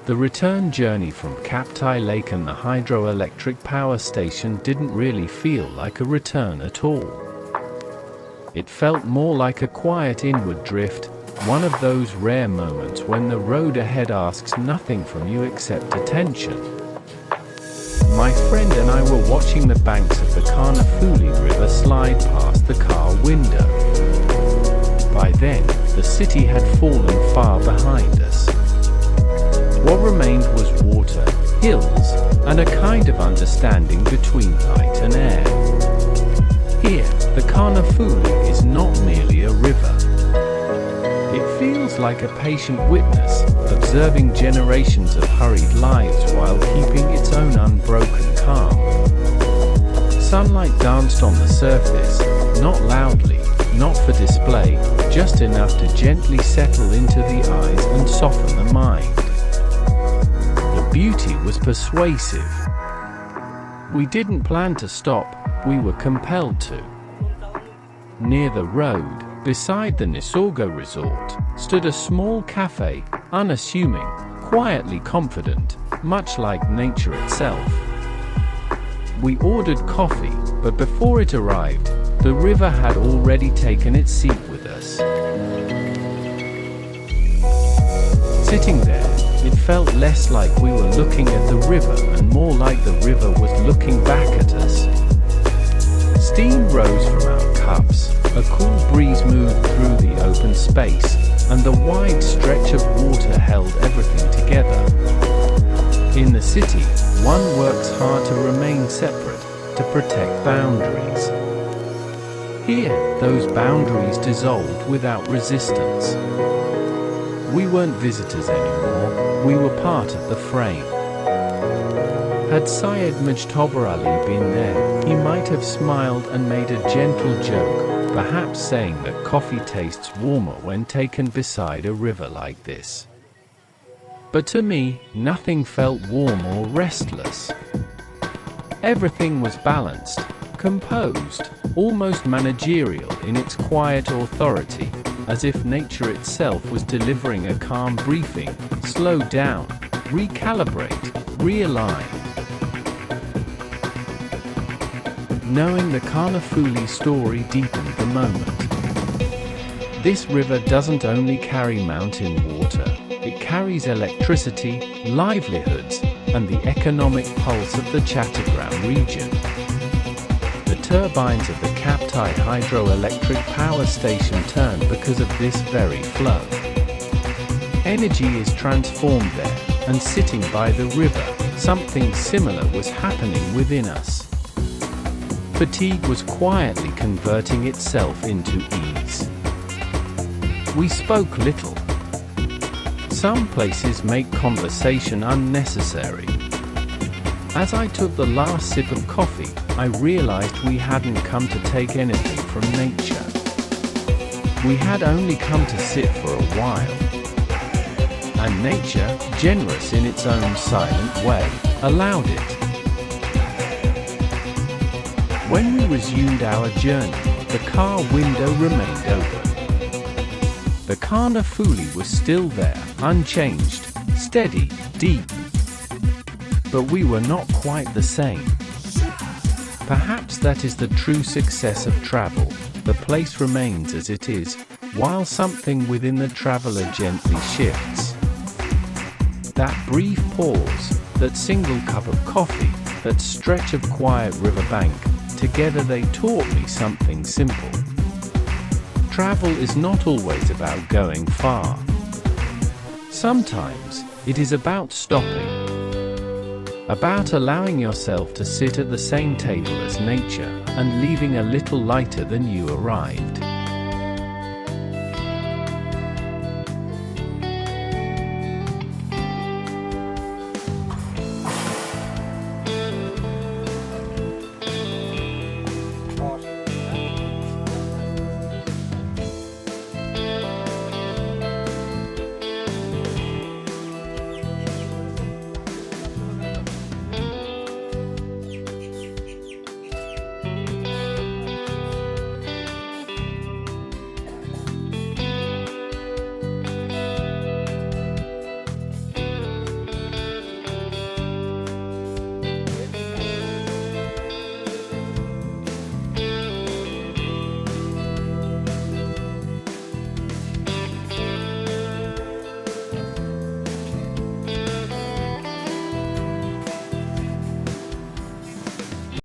The return journey from Kaptai Lake and the hydroelectric power station didn't really feel like a return at all. It felt more like a quiet inward drift, one of those rare moments when the road ahead asks nothing from you except attention. My friend and I were watching the banks of the Karnaphuli River slide past the car window. By then, the city had fallen far behind us. What remained was water, hills, and a kind of understanding between light and air. Here, the Karnaphuli is not merely a river. It feels like a patient witness, observing generations of hurried lives while keeping its own unbroken calm. Sunlight danced on the surface, not loudly, not for display, just enough to gently settle into the eyes and soften the mind. The beauty was persuasive. We didn't plan to stop, we were compelled to. Near the road, beside the Nisorgo Resort, stood a small café, unassuming, quietly confident, much like nature itself. We ordered coffee, but before it arrived, the river had already taken its seat with us. Sitting there, it felt less like we were looking at the river and more like the river was looking back at us. Steam rose from our cups, a cool breeze moved through the open space, and the wide stretch of water held everything together. In the city, one works hard to remain separate, to protect boundaries. Here, those boundaries dissolved without resistance. We weren't visitors anymore, we were part of the frame. Had Syed Mujtabar Ali been there, he might have smiled and made a gentle joke, perhaps saying that coffee tastes warmer when taken beside a river like this. But to me, nothing felt warm or restless. Everything was balanced, composed, almost managerial in its quiet authority, as if nature itself was delivering a calm briefing: slow down, recalibrate, realign. Knowing the Karnaphuli story deepened the moment. This river doesn't only carry mountain water, it carries electricity, livelihoods, and the economic pulse of the Chattogram region. The turbines of the Kaptai Hydroelectric Power Station turn because of this very flow. Energy is transformed there, and sitting by the river, something similar was happening within us. Fatigue was quietly converting itself into ease. We spoke little. Some places make conversation unnecessary. As I took the last sip of coffee, I realized we hadn't come to take anything from nature. We had only come to sit for a while. And nature, generous in its own silent way, allowed it. When we resumed our journey, the car window remained open. The Karnaphuli was still there, unchanged, steady, deep. But we were not quite the same. Perhaps that is the true success of travel. The place remains as it is, while something within the traveler gently shifts. That brief pause, that single cup of coffee, that stretch of quiet riverbank, together they taught me something simple. Travel is not always about going far. Sometimes it is about stopping. About allowing yourself to sit at the same table as nature and leaving a little lighter than you arrived.